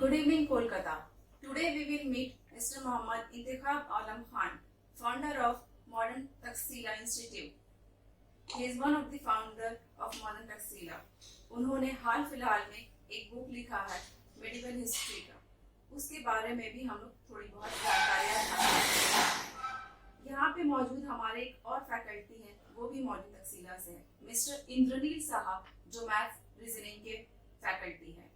Good evening, Kolkata. Today we will meet Mr. Mohammad Intikhab Alam Khan, founder of Modern Taxila Institute. He is one of the founder of Modern Taxila. उन्होंने हाल फिलहाल में एक book लिखा है medical history का, उसके बारे में भी हम लोग थोड़ी बहुत जानकारियाँ हासिल। यहाँ पे मौजूद हमारे एक और फैकल्टी हैं, वो भी मॉडर्न तकसीला से हैं, मिस्टर इंद्रनील साहब, जो मैथ रीजनिंग के फैकल्टी हैं।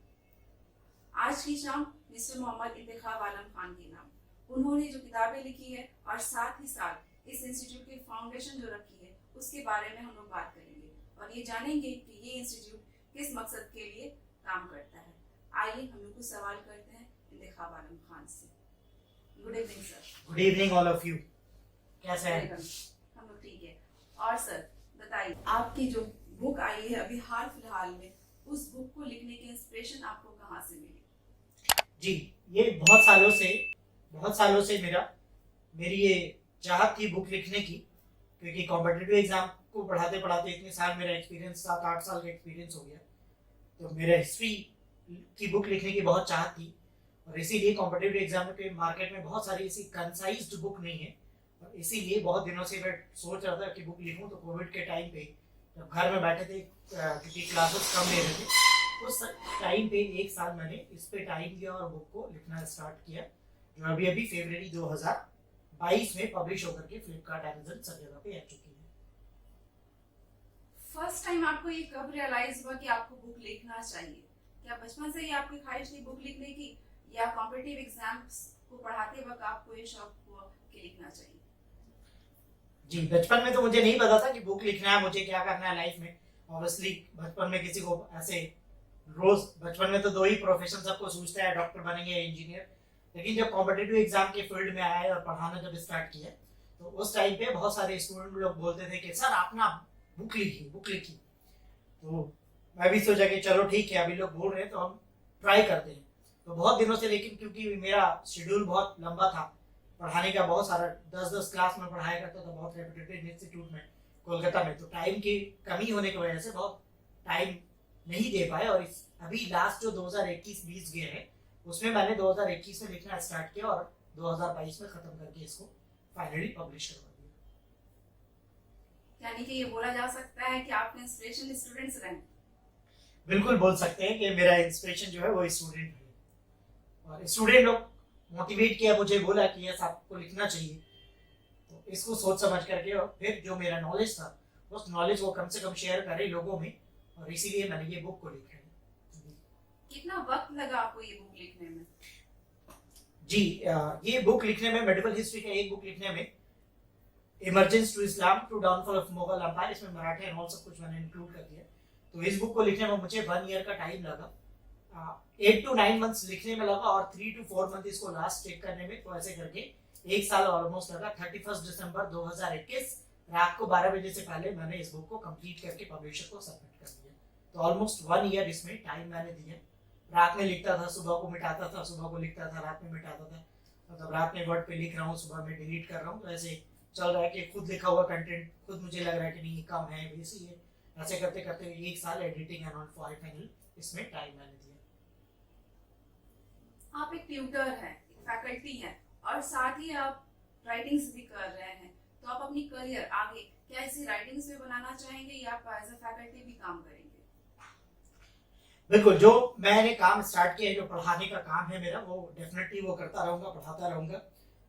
आज की शाम मिस्टर मोहम्मद इंतिखाब आलम खान के नाम उन्होंने जो किताबें लिखी है और साथ ही साथ इस इंस्टीट्यूट की फाउंडेशन जो रखी है उसके बारे में हम लोग बात करेंगे और ये जानेंगे कि ये इंस्टीट्यूट किस मकसद के लिए काम करता है। आइए हम लोग कुछ सवाल करते हैं इंतिखाब आलम खान से। Good evening sir. Good evening all of you. कैसे हैं? हम लोग ठीक है। और सर बताइए, आपकी जो बुक आई है अभी हाल फिलहाल में, उस बुक को लिखने की इंस्पिरेशन आपको कहाँ से मिली? जी, ये बहुत सालों से मेरी ये चाहत थी बुक लिखने की, क्योंकि कॉम्पिटिटिव एग्जाम को पढ़ाते पढ़ाते इतने साल मेरा एक्सपीरियंस 7-8 साल का एक्सपीरियंस हो गया, तो मेरा हिस्ट्री की बुक लिखने की बहुत चाहत थी। और इसीलिए कॉम्पिटिटिव एग्जाम के मार्केट में बहुत सारी ऐसी कंसाइज्ड बुक नहीं है, और इसीलिए बहुत दिनों से मैं सोच रहा था कि बुक लिखूं। तो कोविड के टाइम पे जब घर में बैठे थे, क्योंकि क्लासेस कम ले रहे थे, उस टाइम पे 1 साल मैंने इस पे टाइम दिया और बुक को लिखना स्टार्ट किया, जो अभी फरवरी 2022 में पब्लिश होकर के फ्लिपकार्ट, अमेज़न सब जगह पे आ चुकी है। फर्स्ट टाइम आपको ये कब रियलाइज हुआ कि आपको बुक लिखना चाहिए? क्या बचपन से ही आपकी ख्वाहिश थी बुक लिखने की, या कॉम्पिटिटिव एग्जाम्स को पढ़ाते वक्त आपको ये शौक हुआ कि लिखना चाहिए? जी, बचपन में तो मुझे नहीं पता था कि बुक लिखना है, मुझे क्या करना है लाइफ में। ऑब्वियसली बचपन में किसी को ऐसे रोज बचपन में तो 2 ही प्रोफेशन सबको सोचता है, डॉक्टर बनेंगे, इंजीनियर। लेकिन जब कॉम्पिटिटिव एग्जाम के फील्ड में आए और पढ़ाना जब स्टार्ट किया, तो उस टाइम पे बहुत सारे स्टूडेंट लोग बोलते थे कि सर आप ना बुक लिखिए। तो मैं भी सोचा कि चलो ठीक है, अभी लोग बोल रहे हैं तो हम ट्राई करते हैं। तो बहुत दिनों से, लेकिन क्योंकि मेरा शेड्यूल बहुत लंबा था पढ़ाने का, बहुत सारा 10-10 क्लास में पढ़ाया करता था बहुत रेपुटेड इंस्टीट्यूट में कोलकाता में, तो टाइम की कमी होने की वजह से बहुत टाइम नहीं दे पाए। और अभी लास्ट जो 2021-20 गए हैं, उसमें मैंने 2021 में लिखना स्टार्ट किया और 2022 में खत्म करके इसको फाइनली पब्लिश करवा दिया। यानी कि ये बोला जा सकता है कि आपके इंस्पिरेशन स्टूडेंट्स रहे? बिल्कुल बोल सकते हैं कि मेरा इंस्पिरेशन जो है वो स्टूडेंट है, और स्टूडेंट लोग मोटिवेट किया, मुझे बोला कि यस आपको लिखना चाहिए। तो इसको सोच समझ करके, और फिर जो मेरा नॉलेज था उस नॉलेज को कम से कम शेयर करें लोगों में, और इसीलिए मैंने ये बुक को लिखा है। कितना वक्त लगा आपको ये बुक लिखने में? जी, ये बुक लिखने में, मेडिकल हिस्ट्री का एक बुक लिखने में, emergence to Islam to downfall of Mughal empire, इसमें मराठी एंड ऑल सब कुछ मैंने इंक्लूड कर दिया। तो इस बुक को लिखने में मुझे 1 ईयर का टाइम लगा। 8 to 9 मंथ्स लिखने में लगा, और 3 to 4 मंथ इसको लास्ट चेक करने में। तो ऐसे करके 1 साल ऑलमोस्ट लगा। 31 दिसंबर 2021 रात को 12 बजे से पहले मैंने इस बुक को कंप्लीट करके पब्लिशर को सबमिट कर दिया। तो ऑलमोस्ट 1 ईयर इसमें टाइम मैंने दिया। रात में लिखता था, सुबह को मिटाता था, सुबह को लिखता था, रात में मिटाता था। मतलब रात में वर्ड पे लिख रहा हूँ, सुबह में डिलीट कर रहा हूँ। तो ऐसे चल रहा है कि खुद लिखा हुआ कंटेंट खुद मुझे लग रहा है कि नहीं कम है, वैसे ही ऐसे करते करते 1 साल एडिटिंग एंड ऑल फाइनल इसमें टाइम मैंने दिया। आप एक ट्यूटर हैं, एक फैकल्टी हैं, और साथ ही आप राइटिंग्स भी कर रहे हैं, तो आप अपनी करियर आगे क्या इसी राइटिंग्स में बनाना चाहेंगे, या आप एज अ फैकल्टी भी काम करेंगे? बिल्कुल, जो मैंने काम स्टार्ट किया है, जो पढ़ाने का काम है मेरा, वो डेफिनेटली वो करता रहूंगा, पढ़ाता रहूंगा।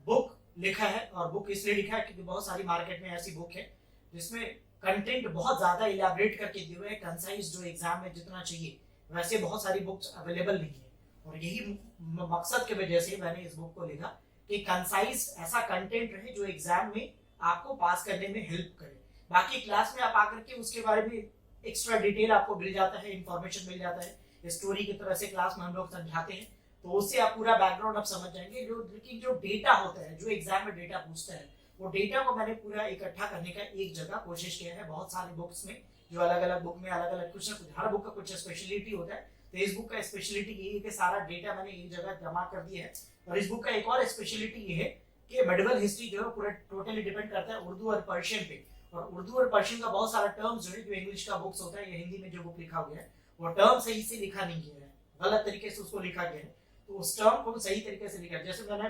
बुक लिखा है, और बुक इसलिए लिखा है क्योंकि बहुत सारी मार्केट में ऐसी बुक है जिसमें कंटेंट बहुत ज्यादा इलाबरेट करके दिए हुए हैं, कंसाइज, जो एग्जाम में जितना चाहिए वैसे बहुत सारी बुक्स अवेलेबल नहीं है। और यही मकसद की वजह से मैंने इस बुक को लिखा कि कंसाइज ऐसा कंटेंट रहे जो एग्जाम में आपको पास करने में हेल्प करे। बाकी क्लास में आप आकर के उसके बारे में एक्स्ट्रा डिटेल आपको मिल जाता है, इंफॉर्मेशन मिल जाता है, स्टोरी की तरह से क्लास में हम लोग समझाते हैं, तो उससे आप पूरा बैकग्राउंड आप समझ जाएंगे। लेकिन जो डेटा होता है, जो एग्जाम में डेटा पूछता है, वो डेटा को मैंने पूरा इकट्ठा करने का एक जगह कोशिश किया है। बहुत सारे बुक्स में, जो अलग अलग बुक में अलग अलग कुछ ना कुछ, हर बुक का कुछ स्पेशलिटी होता है। तो इस बुक का स्पेशलिटी ये है कि सारा डेटा मैंने एक जगह जमा कर दिया है। और इस बुक का एक और स्पेशलिटी ये है कि मेडिकल हिस्ट्री जो है पूरा टोटली डिपेंड करता है उर्दू और पर्शियन पे। और उर्दू और पर्शियन का बहुत सारा टर्म्स जो है, जो इंग्लिश का बुक्स होता है या हिंदी में जो बुक लिखा गया है, वो टर्म सही से लिखा नहीं गया है, गलत तरीके से उसको लिखा गया है। तो उस टर्म को सही तरीके से लिखा है। जैसे मैंने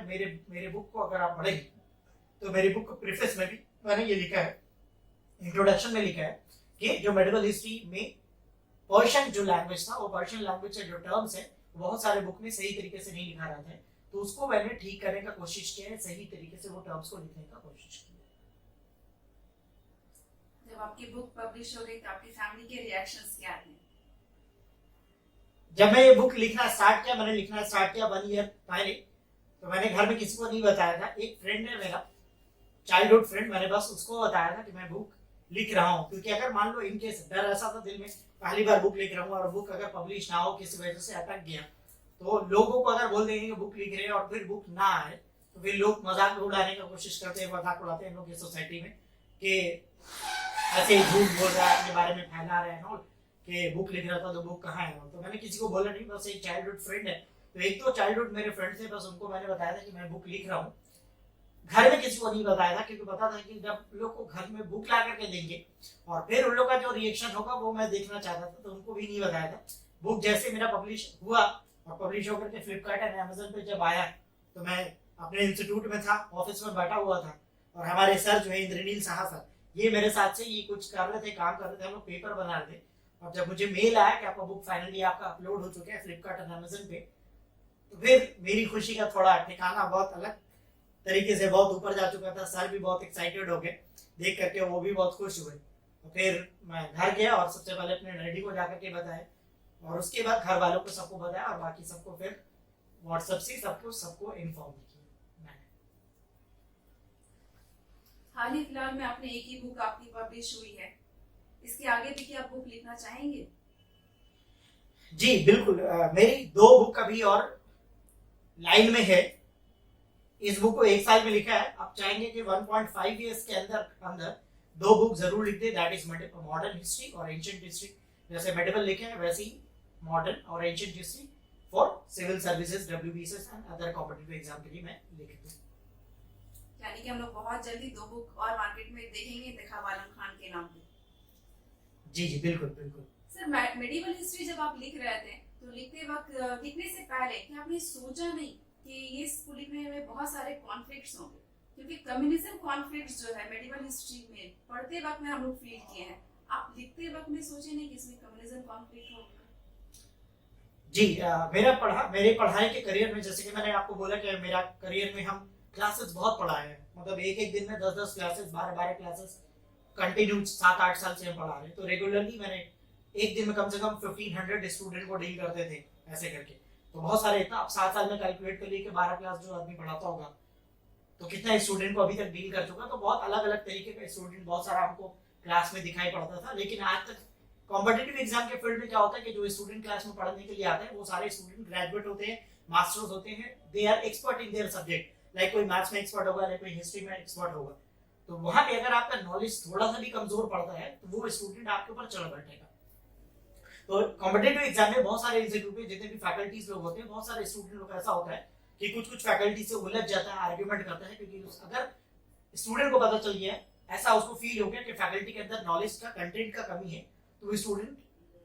मेरे बुक को अगर आप पढ़ेंगे तो मेरी बुक प्रीफेस में भी मैंने ये लिखा है, इंट्रोडक्शन में लिखा है कि जो मेडिवल हिस्ट्री में पर्शियन जो लैंग्वेज था, वो पर्शियन लैंग्वेज के जो टर्म्स है बहुत सारे बुक में सही तरीके से नहीं लिखा रहता है, तो उसको मैंने ठीक करने का कोशिश किया है, सही तरीके से वो टर्म्स को लिखने का कोशिश की है। जब आपकी बुक पब्लिश हो गई तो आपकी फैमिली के रिएक्शंस क्या थे? जब मैं ये बुक लिखना स्टार्ट किया, मैंने लिखना स्टार्ट किया 1 ईयर पहले, तो मैंने घर में किसी को नहीं बताया था। एक फ्रेंड है मेरा, चाइल्डहुड फ्रेंड, मैंने बस उसको बताया था कि मैं बुक लिख रहा हूँ, क्योंकि अगर मान लो इनकेस डर ऐसा था दिल में, पहली बार बुक लिख रहा हूँ और बुक अगर पब्लिश ना हो, किसी वजह से अटक गया, तो लोगों को अगर बोल देंगे कि बुक लिख रहे हैं और फिर बुक ना आए, तो फिर लोग मजाक उड़ाने का कोशिश करते हैं, मजाक उड़ाते हैं लोग ये सोसाइटी में कि ऐसे झूठ बोल रहा है, अपने बारे में फैला रहे हैं कि बुक लिख रहा था तो बुक कहाँ है। तो मैंने किसी को बोला नहीं, बस एक चाइल्डहुड फ्रेंड है, तो एक तो चाइल्डहुड मेरे फ्रेंड थे, बस उनको मैंने बताया था कि मैं बुक लिख रहा हूँ। घर में किसी को नहीं बताया था, क्योंकि पता था कि जब लोग को घर में बुक ला करके देंगे और फिर उन लोग का जो रिएक्शन होगा वो मैं देखना चाहता था, तो उनको भी नहीं बताया था। बुक जैसे मेरा पब्लिश हुआ और पब्लिश होकर के फ्लिपकार्ट एंड अमेजन पे जब आया, तो मैं अपने इंस्टीट्यूट में था, ऑफिस में बैठा हुआ था, और हमारे सर जो है इंद्रनील साहा सर, ये मेरे साथ से ये कुछ कर रहे थे, काम कर रहे थे, हम लोग पेपर बना रहे थे। और जब मुझे मेल आया कि आपका बुक फाइनली आपका अपलोड हो चुका है फ्लिपकार्ट एंड अमेजन पे, तो फिर मेरी खुशी का थोड़ा ठिकाना बहुत अलग तरीके से बहुत ऊपर जा चुका था। सर भी बहुत एक्साइटेड हो गए देख करके, वो भी बहुत खुश हुए। तो फिर मैं घर गया और सबसे पहले अपने डैडी को जाकर के बताया, और उसके बाद घर वालों को सबको बताया, और बाकी सबको फिर व्हाट्सएप से सबको इन्फॉर्म किया मैंने। हाल ही फिलहाल में आपने एक ही बुक आपकी पब्लिश हुई है, इसके आगे भी क्या आप बुक लिखना चाहेंगे? जी बिल्कुल, मेरी 2 बुक अभी और लाइन में है। इस बुक को 1 साल में लिखा है, आप चाहेंगे कि 1.5 ईयर्स के अंदर 2 बुक जरूर लिख दे, दैट इज मॉडर्न हिस्ट्री और एंशिएंट हिस्ट्री। जैसे मेडिवल लिखे हैं वैसे ही मॉडर्न और ancient history for civil services, WBSS and other competitive exam के लिए मैं लिख दूं। यानी कि हम लोग बहुत जल्दी 2 बुक और मार्केट में देखेंगे दिखावा आलम खान के नाम पे। जी जी बिल्कुल बिल्कुल। सर, मेडिवल हिस्ट्री जब आप लिख रहे थे तो लिखते वक्त लिखने से पहले क्या आपने सोचा नहीं कि ये इसको लिखने में बहुत सारे कॉन्फ्लिक्ट्स होंगे? क्योंकि कम्युनिज्म कॉन्फ्लिक्ट्स जो है मेडिवल हिस्ट्री में पढ़ते वक्त में हम लोग फील किए हैं, आप लिखते वक्त में सोचे नहीं कि इसमें कम्युनिज्म कॉन्फ्लिक्ट होगा? जी, मेरे पढ़ाई के करियर में, जैसे कि मैंने आपको बोला कि मेरा करियर में हम क्लासेस बहुत पढ़ाए हैं, मतलब एक दिन में 10 क्लासेस, 12 क्लासेस कंटिन्यू 7-8 साल से हम पढ़ा रहे हैं। तो रेगुलरली मैंने एक दिन में कम से कम 1500 स्टूडेंट को डील करते थे ऐसे करके, तो बहुत सारे इतना। अब 7 साल में कैलकुलेट कर लिए कि 12 क्लास जो आदमी पढ़ाता होगा तो कितना स्टूडेंट को अभी तक डील कर चुका। तो बहुत अलग अलग तरीके का स्टूडेंट बहुत सारा हमको क्लास में दिखाई पड़ता था। लेकिन आज तक कॉम्पिटिटिव एग्जाम के फील्ड में क्या होता है कि जो स्टूडेंट क्लास में पढ़ने के लिए आते हैं वो सारे स्टूडेंट ग्रेजुएट होते हैं, मास्टर्स होते हैं, they are expert in their subject. Like कोई मैथ्स में एक्सपर्ट होगा, लाइक कोई हिस्ट्री में एक्सपर्ट होगा। तो वहां पे अगर आपका नॉलेज थोड़ा सा भी कमजोर पड़ता है तो वो स्टूडेंट आपके ऊपर चढ़ बैठेगा। तो कॉम्पिटिटिव एग्जाम में बहुत सारे इंस्टीट्यूट में जितने भी फैकल्टीज लोग होते हैं, बहुत सारे स्टूडेंट लोग ऐसा होता है कि कुछ फैकल्टी से उलझ जाता है, आर्ग्यूमेंट करता है, क्योंकि अगर स्टूडेंट को पता चल गया, ऐसा उसको फील हो गया कि फैकल्टी के अंदर नॉलेज का, कंटेंट का कमी है, तो स्टूडेंट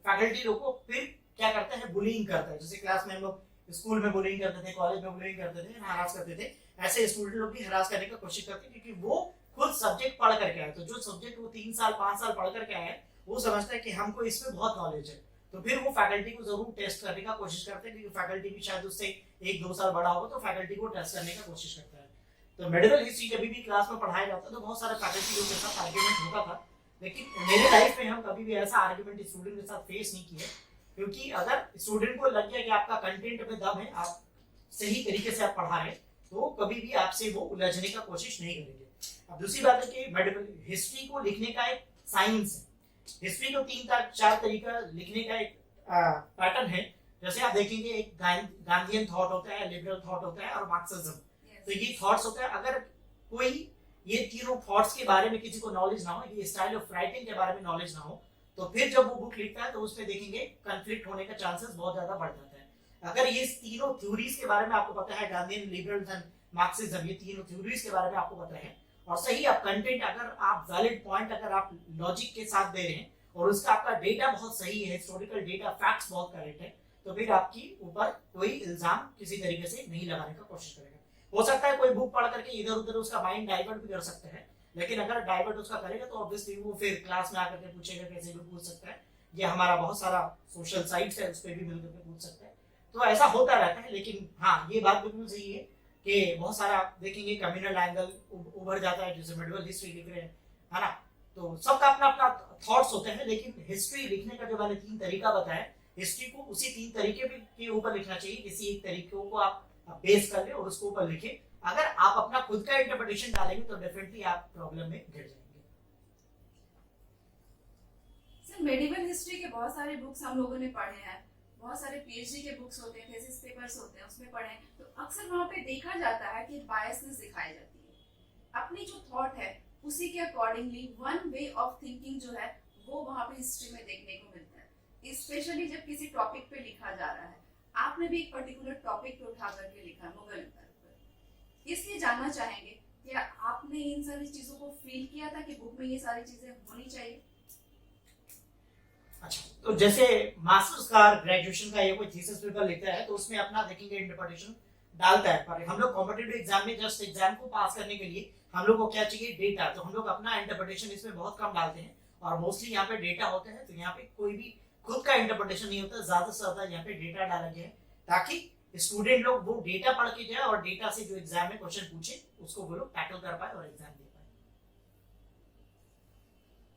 फैकल्टी लोग को फिर क्या करता है, बुलिंग करता है। जैसे क्लास में हम लोग स्कूल में बुलिंग करते थे, कॉलेज में बुलिंग करते थे, हरास करते थे, ऐसे स्टूडेंट लोग भी हरास करने की कोशिश करते हैं, क्योंकि वो खुद सब्जेक्ट पढ़ करके आए। तो जो सब्जेक्ट वो 3 साल 5 साल पढ़ करके आए, वो समझता है कि हमको इसमें बहुत नॉलेज है, तो फिर वो फैकल्टी को जरूर टेस्ट करने का कोशिश करते हैं, क्योंकि फैकल्टी भी शायद उससे 1-2 साल बड़ा होगा, तो फैकल्टी को टेस्ट करने का कोशिश करता है। तो मेडिकल हिस्ट्री जब भी क्लास में पढ़ाया जाता तो बहुत सारे फैकल्टी लोग के साथ आर्ग्यूमेंट होता था, लेकिन मेरे लाइफ में हम कभी भी ऐसा आर्ग्यूमेंट स्टूडेंट के साथ फेस नहीं किए, क्योंकि अगर स्टूडेंट को लग गया कि आपका कंटेंट में दम है, आप सही तरीके से आप पढ़ा रहे, तो कभी भी आपसे वो उलझने का कोशिश नहीं करेंगे। अब दूसरी बात है कि मेडिकल हिस्ट्री को लिखने का एक साइंस है। हिस्ट्री को 3-4 तरीका लिखने का एक पैटर्न है। जैसे आप देखेंगे, एक गांधीयन थॉट होता है, लिबरल थॉट होता है और मार्क्सिज्म। तो ये थॉट्स होता है। अगर कोई ये तीनों थॉट्स के बारे में किसी को नॉलेज ना हो, ये स्टाइल ऑफ राइटिंग के बारे में नॉलेज ना हो, तो फिर जब वो बुक लिखता है तो उसमें देखेंगे कंफ्लिक्ट होने का चांसेस बहुत ज्यादा बढ़ जाता है। अगर ये तीनों थ्योरीज के बारे में आपको पता है, गांधीयन, लिबरल एंड मार्क्सिज्म, ये तीनों थ्योरीज के बारे में आपको पता है, और सही आप कंटेंट, अगर आप वैलिड पॉइंट, अगर आप लॉजिक के साथ दे रहे हैं और उसका आपका डेटा बहुत सही है, हिस्टोरिकल डेटा, फैक्ट्स बहुत करेक्ट है, तो तो फिर आपकी ऊपर कोई इल्जाम किसी तरीके से नहीं लगाने का कोशिश करेगा। हो सकता है कोई बुक पढ़ करके इधर उधर उसका माइंड डाइवर्ट भी कर सकते हैं, लेकिन अगर डाइवर्ट उसका करेगा तो ऑब्वियसली वो फिर क्लास में आकर के पूछेगा, कैसे भी पूछ सकता है। ये हमारा बहुत सारा सोशल साइट्स है, उस पर भी मिलकर के पूछ सकता है। तो ऐसा होता रहता है। लेकिन हाँ, ये बात बिल्कुल सही है कि बहुत सारा देखेंगे कम्युनल एंगल उभर जाता है, जैसे मेडिवल हिस्ट्री लिख रहे हैं, है ना। तो सबका अपना अपना थॉट्स होते हैं, लेकिन हिस्ट्री लिखने का जो मैंने 3 तरीका बताया, हिस्ट्री को उसी 3 तरीके के ऊपर लिखना चाहिए। किसी एक तरीके को आप बेस कर ले और उसको ऊपर लिखे। अगर आप अपना खुद का इंटरप्रिटेशन डालेंगे तो डेफिनेटली आप प्रॉब्लम में गिर जाएंगे। सर, मेडिवल हिस्ट्री के बहुत सारे बुक्स हम लोगों ने पढ़े हैं, बहुत सारे पीएचडी के बुक्स होते हैं, थीसिस पेपर्स होते हैं, उसमें पढ़े हैं। तो अक्सर वहाँ पे देखा जाता है कि बायसनेस दिखाई जाती है। अपनी जो थॉट है उसी के accordingly one way of thinking जो है वो वहाँ पे हिस्ट्री में देखने को मिलता है, स्पेशली जब किसी टॉपिक पे लिखा जा रहा है। आपने भी एक पर्टिकुलर टॉपिक पे उठा करके लिखा है, मुगल एम्पायर पर। इसलिए जानना चाहेंगे कि आपने इन सारी चीजों को फील किया था कि बुक में ये सारी चीजें होनी चाहिए? अच्छा, तो जैसे मास्टर्स का ग्रेजुएशन का ये कोई थीसिस पेपर लिखता है तो उसमें अपना देखेंगे इंटरप्रिटेशन डालता है। पर हम लोग कॉम्पिटिटिव एग्जाम में जस्ट एग्जाम को पास करने के लिए हम लोग को क्या चाहिए, डेटा। तो हम लोग अपना इंटरप्रिटेशन इसमें बहुत कम डालते हैं और मोस्टली यहाँ पे डेटा होते हैं। तो यहाँ पे कोई भी खुद का इंटरप्रिटेशन नहीं होता, ज्यादा से ज्यादा यहाँ पे डेटा डाला गया है ताकि स्टूडेंट लोग वो डेटा पढ़ के जाए और डेटा से जो एग्जाम में क्वेश्चन पूछे उसको वो लोग टैकल कर पाए और एग्जाम दे पाए।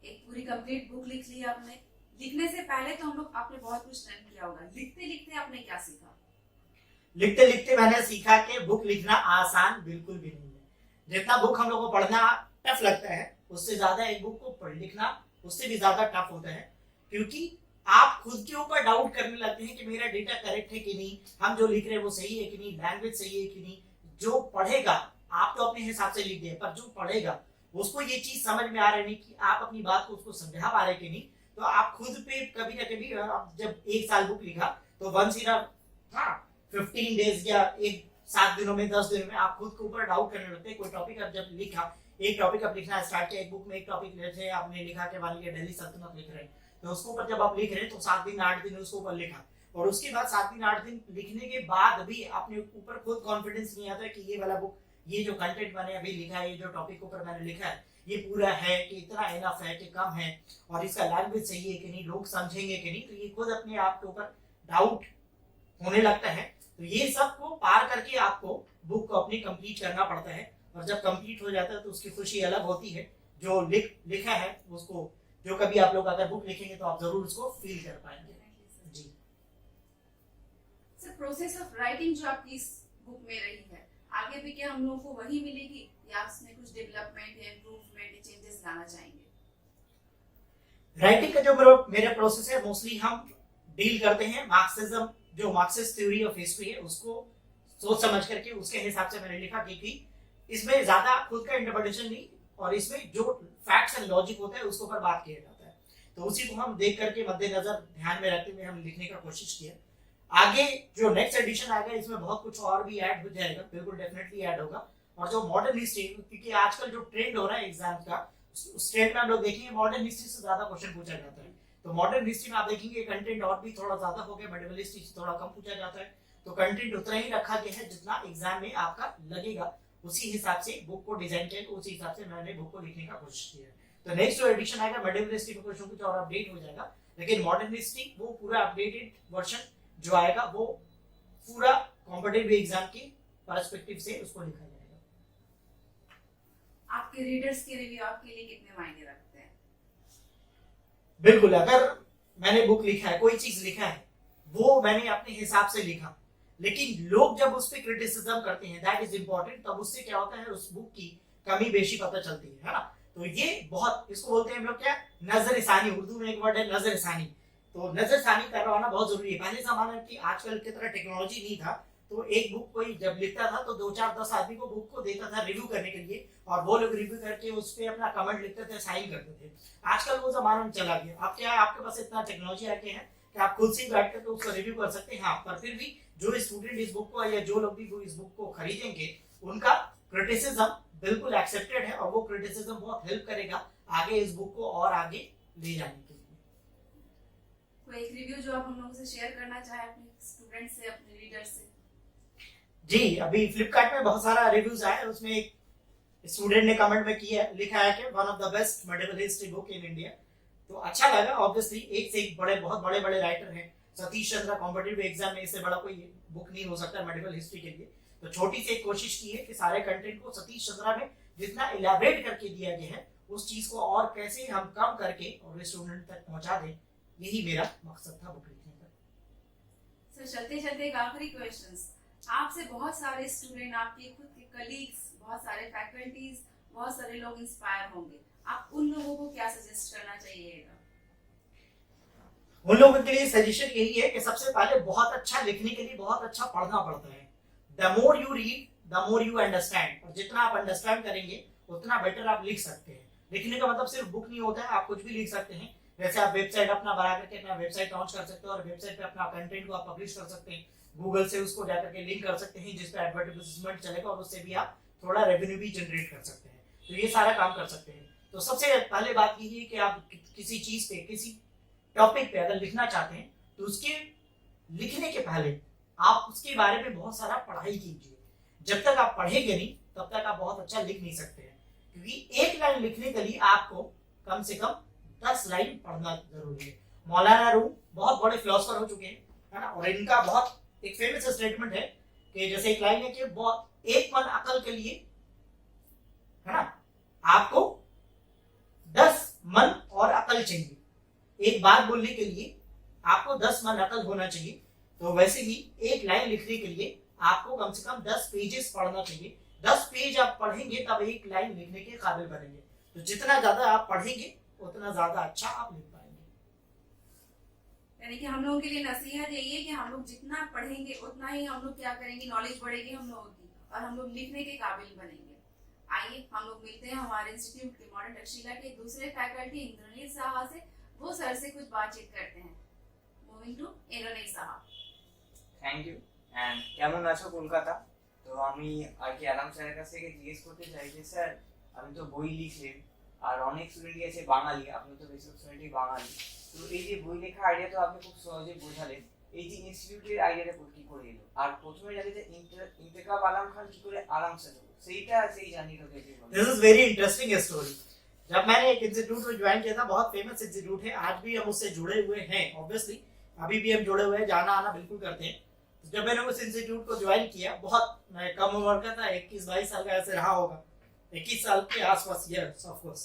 एक पूरी कंप्लीट बुक लिख ली आपने। लिखने से पहले तो हम लोग आपने बहुत कुछ लर्न किया होगा, लिखते लिखते आपने क्या सीखा? लिखते लिखते मैंने सीखा कि बुक लिखना आसान बिल्कुल भी नहीं है। जितना बुक हम लोग को पढ़ना टफ लगता है, उससे ज्यादा एक बुक को पढ़ लिखना उससे भी ज्यादा टफ होता है। क्योंकि आप खुद के ऊपर डाउट करने लगते हैं कि मेरा डेटा करेक्ट है कि नहीं, हम जो लिख रहे हैं वो सही है कि नहीं, लैंग्वेज सही है कि नहीं। जो पढ़ेगा, आप तो अपने हिसाब से लिख दिए, पर जो पढ़ेगा उसको ये चीज समझ में आ रही नहीं कि आप अपनी बात को उसको समझा पा रहे कि नहीं। तो आप खुद पे कभी ना कभी, जब 1 साल बुक लिखा तो 15 डेज या 7 दिनों में 10 दिनों में आप खुद के ऊपर डाउट करने लगते हैं। कोई टॉपिक आप जब लिखा, एक टॉपिक आप लिखना स्टार्ट किया, एक बुक में एक टॉपिक जैसे आपने लिखा कि मान लीजिए दिल्ली सल्तनत लिख रहे हैं, तो उसके ऊपर जब आप लिख रहे हैं तो 7 दिन 8 दिन उसके ऊपर लिखा और उसके बाद 7 दिन 8 दिन लिखने के बाद भी अपने ऊपर खुद कॉन्फिडेंस नहीं आता कि ये वाला बुक, ये जो कंटेंट मैंने अभी लिखा है, ये जो टॉपिक ऊपर मैंने लिखा है, ये पूरा है कि इतना इनफ है कि कम है, और इसका लैंग्वेज सही है कि नहीं, लोग समझेंगे कि नहीं। तो ये खुद अपने आप के ऊपर डाउट होने लगता है। तो ये सब को पार करके आपको बुक को अपनी कंप्लीट करना पड़ता है और जब कंप्लीट हो जाता है तो उसकी खुशी अलग होती है। जो लिखा है उसको, जो कभी आप लोग अगर बुक लिखेंगे तो आप जरूर उसको फील कर पाएंगे। जी सर, प्रोसेस ऑफ राइटिंग जो आपकी इस बुक में रही है, आगे भी क्या हम लोगों को वही मिलेगी या उसमें कुछ डेवलपमेंट या इम्प्रूवमेंट या चेंजेस लाना चाहेंगे? राइटिंग का जो मेरा प्रोसेस है, मोस्टली हम डील करते हैं मार्क्सिज्म, जो मार्क्सिस्ट थ्योरी ऑफ हिस्ट्री है उसको सोच समझ करके उसके हिसाब से मैंने लिखा कि इसमें ज्यादा खुद का इंटरप्रिटेशन नहीं, और इसमें जो फैक्ट्स एंड लॉजिक होता है उसके ऊपर बात किया जाता है। तो उसी को हम देख करके मद्देनजर ध्यान में रखते हुए हम लिखने का कोशिश किया। आगे जो नेक्स्ट एडिशन आएगा इसमें बहुत कुछ और भी ऐड हो जाएगा, बिल्कुल डेफिनेटली ऐड होगा। और जो मॉडर्न हिस्ट्री, क्योंकि आजकल जो ट्रेंड हो रहा है एग्जाम का, उस ट्रेंड में हम लोग देखेंगे मॉडर्न हिस्ट्री से ज्यादा क्वेश्चन पूछा जाता है। तो मॉडर्न हिस्ट्री में आप देखेंगे कंटेंट और भी थोड़ा ज्यादा हो गया, मेडिवल हिस्ट्री से थोड़ा कम पूछा जाता है। तो कंटेंट उतना ही रखा गया है जितना एग्जाम में आपका लगेगा, उसी हिसाब से बुक को डिजाइन किया, उसी हिसाब से मैंने बुक को लिखने का कोशिश किया है। तो नेक्स्ट जो एडिशन आएगा मेडिवल हिस्ट्री में कुछ और अपडेट हो जाएगा, लेकिन मॉडर्न हिस्ट्री वो पूरा अपडेटेड वर्जन जो आएगा वो पूरा कॉम्पिटिटिव एग्जाम की पर्सपेक्टिव से उसको लिखा जाएगा। आपके रीडर्स के रिव्यू आपके लिए कितने मायने रखते हैं? बिल्कुल, अगर मैंने बुक लिखा है, कोई चीज लिखा है, वो मैंने अपने हिसाब से लिखा, लेकिन लोग जब उस पर क्रिटिसिज्म करते हैं, दैट इज इम्पोर्टेंट, तब उससे क्या होता है, उस बुक की कमी बेशी पता चलती है ना। तो ये बहुत, इसको बोलते हैं हम लोग क्या, नजरसानी, उर्दू में एक वर्ड है नजरसानी। तो नजरसानी करवाना बहुत जरूरी है। पहले जमाने में आजकल की तरह टेक्नोलॉजी नहीं था, तो एक बुक कोई जब लिखता था तो 2 4 10 आदमी को बुक को देता था रिव्यू करने के लिए, और वो लोग रिव्यू करके उस पर अपना कमेंट लिखते थे, साइन करते थे। आजकल वो जमाना चला गया। अब क्या है, आपके पास इतना टेक्नोलॉजी आ गया है कि आप खुद से बैठ करके उसको रिव्यू कर सकते हैं। हाँ, पर फिर भी जो स्टूडेंट इस बुक को या जो लोग भी इस बुक को खरीदेंगे, उनका क्रिटिसिज्म बिल्कुल एक्सेप्टेड है और वो क्रिटिसिज्म बहुत हेल्प करेगा आगे इस बुक को और आगे ले जाने के लिए। कोई एक रिव्यू जो आप हम लोगों से शेयर करना चाहे अपने स्टूडेंट से, अपने रीडर से? जी, अभी फ्लिपकार्ट में बहुत सारा रिव्यूज आया है, उसमें एक स्टूडेंट ने कमेंट में किया लिखा है कि one of the best medieval history book in India. तो अच्छा लगा। ऑब्वियसली एक से एक बहुत बड़े बड़े राइटर हैं। सतीश चंद्र कॉम्पिटिटिव एग्जाम में इससे बड़ा कोई बुक नहीं हो सकता मेडिवल हिस्ट्री के लिए। तो छोटी सी एक कोशिश की है कि सारे कंटेंट को सतीश चंद्रा में जितना इलाबरेट करके दिया गया है उस चीज को और कैसे हम कम करके और स्टूडेंट तक पहुंचा दें, यही मेरा मकसद था बुक लिखने का। सर चलते चलते एक आखिरी क्वेश्चन, आपसे बहुत सारे स्टूडेंट, आपके खुद के कलीग्स, बहुत सारे फैकल्टीज, बहुत सारे लोग इंस्पायर होंगे, आप उन लोगों को क्या सजेस्ट करना चाहिएगा? उन लोगों के लिए सजेशन यही है कि सबसे पहले बहुत अच्छा लिखने के लिए बहुत अच्छा पढ़ना पड़ता है। The more you read the more you understand, और जितना आप अंडरस्टैंड करेंगे उतना बेटर आप लिख सकते हैं। लिखने का मतलब सिर्फ बुक नहीं होता है, आप कुछ भी लिख सकते हैं। जैसे आप वेबसाइट अपना बना करके अपना वेबसाइट लॉन्च कर सकते हो और वेबसाइट पे अपना कंटेंट को आप पब्लिश कर सकते हैं। गूगल से उसको जाकर के लिंक कर सकते हैं जिसपे एडवर्टाइजमेंट चलेगा और उससे भी आप थोड़ा रेवेन्यू भी जनरेट कर सकते हैं। तो ये सारा काम कर सकते हैं। तो सबसे पहले बात यही है कि आप किसी चीज पे, किसी टॉपिक पे अगर लिखना चाहते हैं तो उसके लिखने के पहले आप उसके बारे में बहुत सारा पढ़ाई कीजिए। जब तक आप पढ़ेंगे नहीं तब तक आप बहुत अच्छा लिख नहीं सकते हैं, क्योंकि एक लाइन लिखने के लिए आपको कम से कम 10 लाइन पढ़ना जरूरी है। मौलाना रूम बहुत बड़े फिलोसफर हो चुके हैं, है ना, और इनका बहुत एक फेमस स्टेटमेंट है कि जैसे एक लाइन है कि बहुत एक मन अकल के लिए, है ना, आपको 10 मन और अकल चाहिए। एक बात बोलने के लिए आपको 10 मन अकल होना चाहिए। तो वैसे ही एक लाइन लिखने के लिए आपको कम से कम 10 पेजेस पढ़ना चाहिए। 10 पेज आप पढ़ेंगे तब एक लाइन लिखने के काबिल बनेंगे। तो जितना ज्यादा आप पढ़ेंगे उतना ज्यादा अच्छा आप लिख पाएंगे। यानी कि हम लोगों के लिए नसीहत यही है कि हम लोग जितना पढ़ेंगे उतना ही हम लोग क्या करेंगे, नॉलेज बढ़ेगी हम लोगों की और हम लोग लिखने के काबिल बनेंगे। आइए हम लोग मिलते हैं हमारे इंस्टीट्यूट के मॉडर्न तक्षशिला के दूसरे फैकल्टी इंद्रनील साहा से, वो सर से कुछ बातचीत करते हैं। Moving to Indranil Saha. Thank you. And কেমন আছো কলকাতা? তো আমি আর কি আরাম স্যারের কাছ থেকে জিজ্ঞেস করতে চাই যে স্যার আপনি তো বই লিখলেন আর অনেক স্টুডেন্টই আছে বাঙালি, আপনি তো বেশিরভাগ স্টুডেন্টই বাঙালি, তো এই যে বই লেখা আইডিয়া তো আপনি খুব সহজে বোঝালেন, এই যে ইনস্টিটিউটের আইডিয়াটা কি করে এলো আর প্রথমে জানি যে ইন্তেখাব আলম খান কি করে আরাম স্যার হলো, সেইটা সেই জার্নিটা দেখে বলুন। This is very interesting story. जब मैंने एक इंस्टीट्यूट को ज्वाइन किया था, बहुत फेमस इंस्टीट्यूट है, आज भी हम उससे जुड़े हुए हैं। ऑब्वियसली अभी भी हम जुड़े हुए हैं, जाना आना बिल्कुल करते हैं। जब मैंने उस इंस्टीट्यूट को ज्वाइन किया, बहुत मैं कम उम्र का था, 21-22 साल का ऐसे रहा होगा, 21 साल के आसपास ईयर्स ऑफ कोर्स।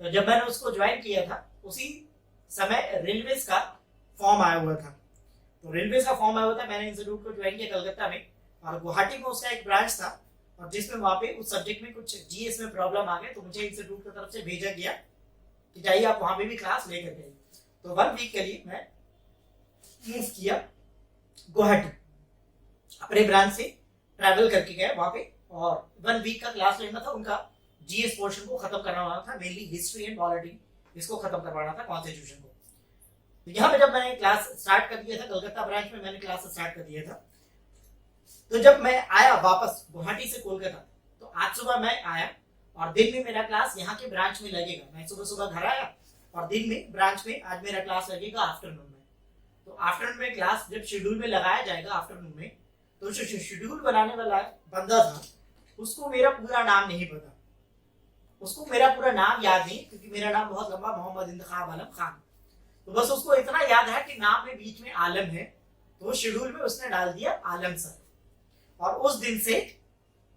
तो जब मैंने उसको ज्वाइन किया था उसी समय रेलवेज का फॉर्म आया हुआ था। तो रेलवेज का फॉर्म आया हुआ था, मैंने इंस्टीट्यूट को ज्वाइन किया कलकत्ता में, और गुवाहाटी में उसका एक ब्रांच था, और जिसमें वहाँ पे उस सब्जेक्ट में कुछ जीएस में प्रॉब्लम आ गए, तो मुझे इंस्टीट्यूट की तरफ से भेजा गया कि जाइए आप वहाँ पे भी क्लास लेकर गए। तो 1 वीक के लिए मैं मूव किया गुवाहाटी, अपने ब्रांच से ट्रैवल करके गया वहाँ पे, और 1 वीक का क्लास लेना था। उनका जीएस पोर्शन को खत्म करवाना था, मेनली हिस्ट्री एंड पॉलिटी, इसको खत्म करवाना था, कॉन्स्टिट्यूशन को। तो यहाँ पे जब मैंने क्लास स्टार्ट कर दिया था, कलकत्ता ब्रांच में मैंने क्लास स्टार्ट कर दिया था। तो जब मैं आया वापस गुवाहाटी से कोलकाता, तो आज सुबह मैं आया और दिन में मेरा क्लास यहाँ के ब्रांच में लगेगा। मैं सुबह सुबह घर आया और दिन में ब्रांच में आज मेरा क्लास लगेगा आफ्टरनून में। तो आफ्टरनून में क्लास जब शेड्यूल में लगाया जाएगा आफ्टरनून में, तो जो शेड्यूल बनाने वाला बंदा था उसको मेरा पूरा नाम नहीं पता, उसको मेरा पूरा नाम याद नहीं, क्योंकि मेरा नाम बहुत लंबा, मोहम्मद इंतखाब आलम खान। तो बस उसको इतना याद है कि नाम में बीच में आलम है, तो शेड्यूल में उसने डाल दिया आलम सर। और उस दिन से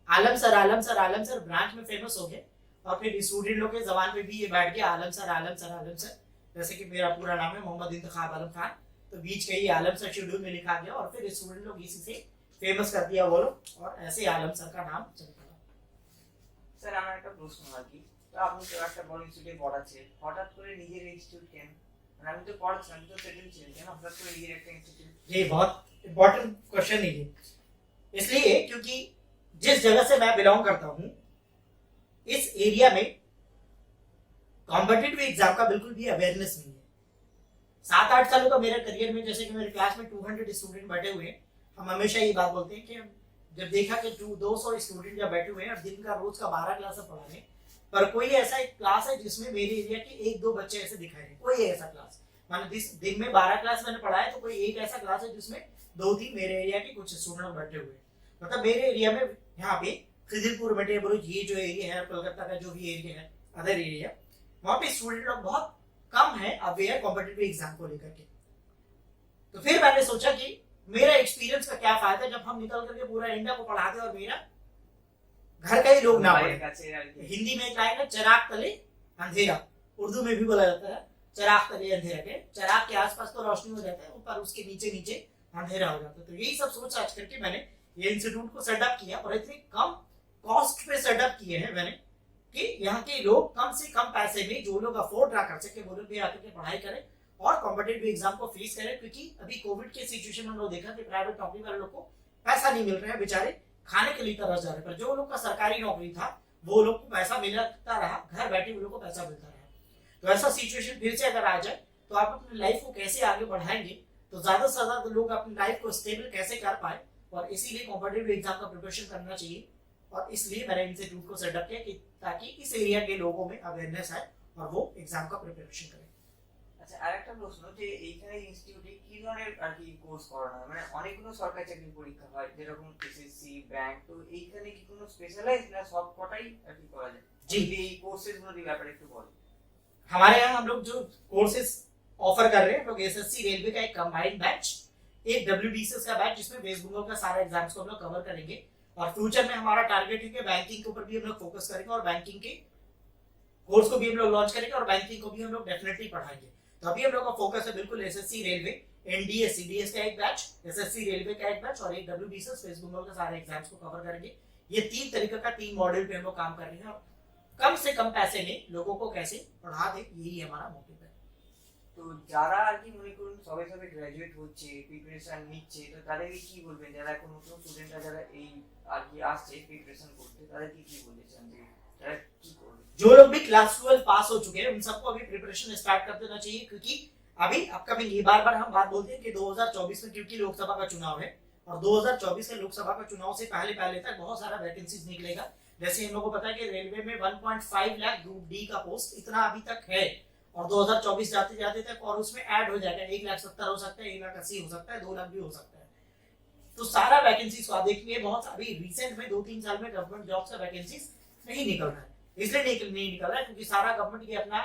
आलम सर आलम सर आलम सर ब्रांच में फेमस हो गए, और फिर स्टूडेंट लोग के जबान पे भी ये बैठ गया आलम सर आलम सर आलम सर। जैसे कि मेरा पूरा नाम है मोहम्मद इंतखाब आलम खान, तो बीच का ये आलम सर शेड्यूल में लिखा गया, और फिर स्टूडेंट लोग इसी से फेमस कर दिया वो लोग, और ऐसे आलम सर का नाम चल पड़ा। স্যার আমার একটা প্রশ্ন আর কি, তো আপনি তো একটা বড় ইনস্টিটিউটে পড়াচ্ছেন, হঠাৎ করে নিজের ইনস্টিটিউট কেন? মানে আমি তো পড়াচ্ছি, আমি তো সেটেল ছিলেন, কেন হঠাৎ করে নিজের একটা ইনস্টিটিউট? ये बहुत इंपॉर्टेंट क्वेश्चन है ये, इसलिए क्योंकि जिस जगह से मैं बिलोंग करता हूँ, इस एरिया में कॉम्पिटिटिव एग्जाम का बिल्कुल भी अवेयरनेस नहीं है। 7-8 सालों का मेरे करियर में, जैसे कि मेरे क्लास में 200 स्टूडेंट बैठे हुए हैं, हम हमेशा ये बात बोलते हैं कि जब देखा कि 200 स्टूडेंट जब बैठे हुए हैं और दिन का रोज का 12 क्लास पढ़ा रहे हैं, पर कोई ऐसा एक क्लास है जिसमें मेरे एरिया के 1-2 बच्चे ऐसे दिखाई दे, कोई ऐसा क्लास माने दिन में 12 क्लास मैंने पढ़ाया तो कोई एक ऐसा क्लास है जिसमें 2-3 मेरे एरिया के कुछ स्टूडेंट बैठे हुए, मतलब मेरे एरिया में यहाँ पे खिदिरपुर मटेबुरुज ये जो एरिया है, कोलकाता का जो भी एरिया है, अदर एरिया, वहाँ पे स्टूडेंट लोग बहुत कम है अवेयर कॉम्पिटिटिव एग्जाम को लेकर के। तो फिर मैंने सोचा कि मेरा एक्सपीरियंस का क्या फायदा जब हम निकल करके पूरा इंडिया को पढ़ाते और मेरा घर का ही लोग ना पढ़े। हिंदी में क्या है ना, चिराग तले अंधेरा, उर्दू में भी बोला जाता है चिराग तले अंधेरा, के चिराग के आसपास तो रोशनी हो जाता है, ऊपर उसके नीचे नीचे अंधेरा हो जाता है। तो यही सब सोच आज करके मैंने ये इंस्टीट्यूट को सेटअप किया और इतने कम कॉस्ट पे सेटअप किए हैं मैंने कि यहाँ के लोग कम से कम पैसे में, जो लोग अफोर्ड ना कर सके वो लोग भी आकर के पढ़ाई करें और कॉम्पिटिटिव एग्जाम को फेस करें। क्योंकि अभी कोविड के सिचुएशन में हम लोग देखा कि प्राइवेट नौकरी वाले लोग को पैसा नहीं मिल रहा है, बेचारे खाने के लिए तरस जा रहे हैं। पर जो लोग का सरकारी नौकरी था वो लोग को पैसा मिलता रहा, घर बैठे वो लोग को पैसा मिलता रहा। तो ऐसा सिचुएशन फिर से अगर आ जाए तो आप अपनी लाइफ को कैसे आगे बढ़ाएंगे, तो ज्यादा से ज्यादा लोग अपनी लाइफ को स्टेबल कैसे कर पाए, और इसीलिए कॉम्पिटिटिव एग्जाम का प्रिपरेशन करना चाहिए। और इसलिए मैंने इंस्टीट्यूट को सेटअप किया कि ताकि इस एरिया के लोगों में अवेयरनेस आए और वो एग्जाम का प्रिपरेशन करें। আচ্ছা, আরেকটা প্রশ্ন যে এইখানে ইনস্টিটিউটে কি ধরনের আর কি কোর্স করানো হয়? মানে অনেকগুলো সরকারি চাকরির পরীক্ষা হয় যেরকম এসএসসি, ব্যাংক, তো এইখানে কি কোনো স্পেশালাইজ না সব কটাই আর কি করা যায়? जी, এই কোর্সেস গুলোর ব্যাপারে একটু বল। हमारे यहाँ हम लोग जो कोर्सेज ऑफर कर रहे हैं, लोग एसएससी रेलवे का एक कंबाइंड बैच, एक डब्ल्यूबीसीएस का बैच जिसमें वेस्ट बंगाल का सारा एग्जाम्स को हम लोग कवर करेंगे। और फ्यूचर में हमारा टारगेट है कि बैंकिंग के ऊपर भी हम लोग फोकस करेंगे और बैंकिंग के कोर्स को भी हम लोग लॉन्च करेंगे और बैंकिंग को भी हम लोग डेफिनेटली पढ़ाएंगे। तो अभी हम लोग का फोकस है बिल्कुल एसएससी रेलवे, एनडीए सीडीएस का एक बैच, एसएससी रेलवे का एक बैच और एक डब्ल्यूबीसीएस वेस्ट बंगाल का सारे एग्जाम्स को कवर करेंगे। ये 3 तरीके का 3 मॉडल पे हम लोग काम कर रहे हैं। कम से कम पैसे में लोगों को कैसे पढ़ा दे, यही हमारा मोटिव है। তো যারা আর কি মনে করুন সবে সবে গ্রাজুয়েট হচ্ছে, প্রিপারেশন নিচ্ছে, তো তাদেরকে কি বলবেন যারা এখন নতুন স্টুডেন্টরা যারা এই আর কি আসছে প্রিপারেশন করতে, তাদেরকে কি বলতে চান যে তারা কি করবে? जो लोग भी क्लास 12 पास हो चुके हैं उन सबको अभी प्रिपरेशन स्टार्ट कर देना चाहिए, क्योंकि अभी अपकमिंग ये बार बार हम बात बोलते हैं कि 2024 में क्योंकि लोकसभा का चुनाव है और 2024 के लोकसभा का चुनाव से पहले तक बहुत सारा वैकेंसीज निकलेगा। जैसे हम लोगों को पता है कि रेलवे में 1.5 लाख ग्रुप डी का पोस्ट इतना अभी तक है और 2024 जाते जाते तक और उसमें ऐड हो जाएगा, 1,70,000 हो सकता है, 1,80,000 हो सकता है, 2 लाख भी हो सकता है। तो सारा वैकेंसीज को आप देखिए, बहुत अभी रिसेंट में 2-3 साल में गवर्नमेंट जॉब्स का वैकेंसीज नहीं निकल रहा है। इसलिए नहीं निकल रहा है क्योंकि सारा गवर्नमेंट ये अपना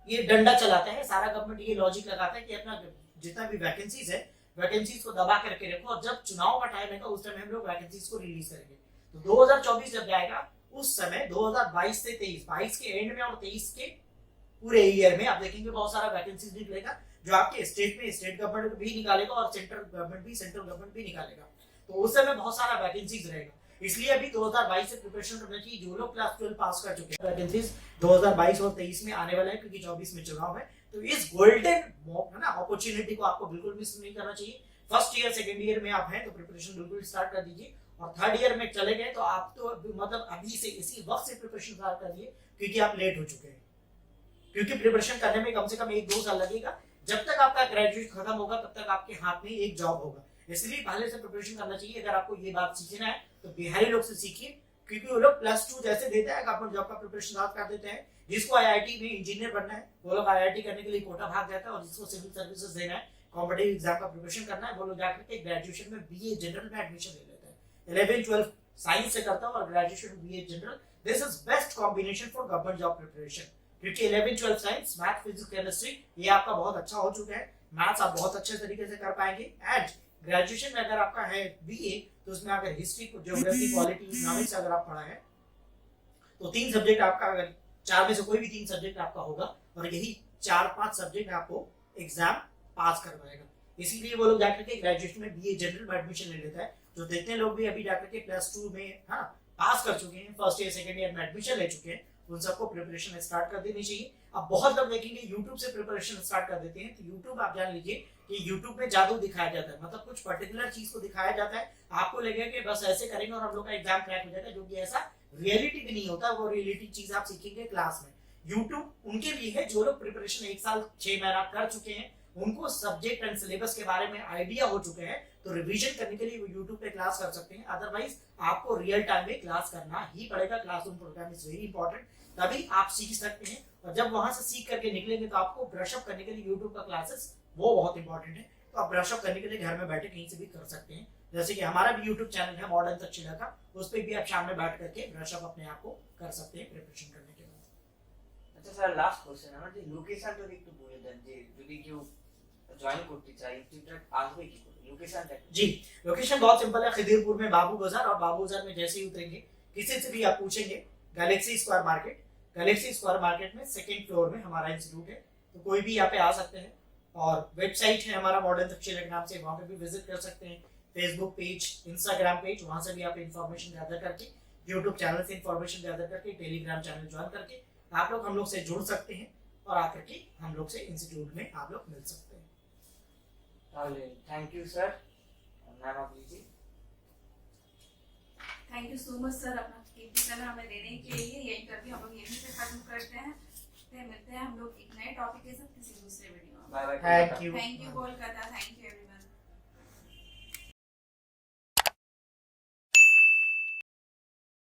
ये डंडा चलाता है, सारा गवर्नमेंट ये लॉजिक लगाता है कि अपना जितना भी वैकेंसीज है वैकेंसीज को दबा करके रखो और जब चुनाव का टाइम है उस टाइम हम लोग वैकेंसीज को रिलीज करेंगे। तो 2024 जब जाएगा उस समय 2022 से 22 के एंड में और 23 के पूरे ईयर में आप देखेंगे बहुत सारा वैकेंसीज निकलेगा जो आपके स्टेट में स्टेट गवर्नमेंट भी निकालेगा और सेंट्रल गवर्नमेंट भी निकालेगा। तो उस समय बहुत सारा वैकेंसीज रहेगा। इसलिए अभी 2022 से प्रिपरेशन करना चाहिए। जो लोग क्लास 12 पास कर चुके हैं, वैकेंसीज 2022 और 23 में आने वाला है क्योंकि 24 में चुनाव है। तो इस गोल्डन है ना अपॉर्चुनिटी को आपको बिल्कुल मिस नहीं करना चाहिए। फर्स्ट ईयर सेकंड ईयर में आप हैं तो प्रिपरेशन बिल्कुल स्टार्ट कर दीजिए और थर्ड ईयर में चले गए तो आप तो मतलब अभी से इसी वक्त से प्रिपरेशन स्टार्ट कर दिए क्योंकि आप लेट हो चुके हैं। क्योंकि प्रिपरेशन करने में कम से कम 1-2 साल लगेगा। जब तक आपका ग्रेजुएट खत्म होगा तब तक आपके हाथ में एक जॉब होगा। इसलिए पहले से प्रिपरेशन करना चाहिए। अगर आपको ये बात सीखना है तो बिहारी लोग से सीखिए क्योंकि वो लोग +2 जैसे देते हैं गवर्नमेंट जॉब का प्रिपरेशन स्टार्ट कर देते हैं। जिसको आईआईटी में इंजीनियर बनना है वो लोग आईआईटी करने के लिए कोटा भाग जाता है और जिसको सिविल सर्विसेज देना है, कॉम्पिटिटिव एग्जाम का प्रिपरेशन करना है, वो लोग जाकर के ग्रेजुएशन में बीए जनरल में एडमिशन ले लेते हैं। 11-12 साइंस से करता हूँ और ग्रेजुएशन में BA general. This is best combination for government job preparation क्योंकि 11-12 साइंस, मैथ, फिजिक्स, केमिस्ट्री ये आपका बहुत अच्छा हो चुका है। मैथ्स आप बहुत अच्छे तरीके से कर पाएंगे एंड ग्रेजुएशन में अगर आपका है बीए तो उसमें अगर हिस्ट्री, ज्योग्राफी, पॉलिटी, इकोनॉमिक्स अगर आप पढ़ा है तो 3 सब्जेक्ट आपका, अगर 4 में से कोई भी 3 सब्जेक्ट आपका होगा और यही 4-5 सब्जेक्ट आपको एग्जाम पास करवाएगा। इसीलिए वो लोग जाकर के ग्रेजुएशन में बीए जनरल में एडमिशन ले लेता है। जो जितने लोग भी अभी जाकर के +2 में पास कर चुके हैं, फर्स्ट ईयर सेकंड ईयर में एडमिशन ले चुके हैं, उन सबको प्रिपरेशन स्टार्ट कर देनी चाहिए। अब बहुत लोग देखेंगे यूट्यूब से प्रिपरेशन स्टार्ट कर देते हैं। तो यूट्यूब आप जान लीजिए कि यूट्यूब में जादू दिखाया जाता है, मतलब कुछ पर्टिकुलर चीज को दिखाया जाता है। आपको लगेगा कि बस ऐसे करेंगे और हम लोग का एग्जाम क्रैक हो जाएगा, जो कि ऐसा रियलिटी भी नहीं होता। वो रियलिटी चीज आप सीखेंगे क्लास में। यूट्यूब उनके लिए है जो लोग प्रिपरेशन 1 साल 6 महीना कर चुके हैं, उनको सब्जेक्ट एंड सिलेबस के बारे में आइडिया हो चुके हैं, तो रिवीजन करने के लिए वो यूट्यूब पे क्लास कर सकते हैं। अदरवाइज आपको रियल टाइम में क्लास करना ही पड़ेगा। Classroom programme is very important, तभी आप सीख सकते हैं। और जब वहां से सीख करके निकलेंगे तो आपको ब्रशअप करने के लिए यूट्यूब का क्लासेस वो बहुत इंपॉर्टेंट है। तो आप ब्रशअप करने के लिए घर में बैठे कहीं से भी कर सकते हैं। जैसे कि हमारा भी यूट्यूब चैनल है मॉडर्न तक्षशिला का, उस पर भी आप शाम में बैठ करके ब्रशअप अपने आप को कर सकते हैं प्रिपरेशन करने के बाद। আচ্ছা স্যার লাস্ট কোশ্চেন আমার যে লোকেশনটা একটু বলে দেন যে যদি কেউ জয়েন করতে চায় ইনস্টিটিউটে আসবে কি করে লোকেশনটা जी, लोकेशन बहुत सिंपल है। खिदीरपुर में बाबू बाजार, और बाबू बाजार में जैसे ही उतरेंगे किसी से भी आप पूछेंगे Galaxy square market, Galaxy square market में सेकंड फ्लोर में हमारा इंस्टीट्यूट है। तो कोई भी यहाँ पे आ सकते हैं। और वेबसाइट है हमारा मॉडर्न तक्षशिला के नाम से, वहाँ पे भी विजिट कर सकते हैं। फेसबुक पेज, इंस्टाग्राम पेज, वहाँ से भी आप इन्फॉर्मेशन गैदर करके, यूट्यूब चैनल से इन्फॉर्मेशन गैदर करके, टेलीग्राम चैनल ज्वाइन करके आप लोग हम लोग से जुड़ सकते हैं और आकर के हम लोग से इंस्टीट्यूट में आप लोग मिल सकते हैं। তাহলে থ্যাংক ইউ স্যার ম্যাম আপনি জি thank you so much sir, अपना कीमती समय हमें देने के लिए। ये इंटरव्यू हम लोग यहीं से खत्म करते हैं। फिर मिलते हैं हम लोग एक नए टॉपिक के साथ किसी दूसरे वीडियो में। Bye bye thank you. Thank you Kolkata, thank you.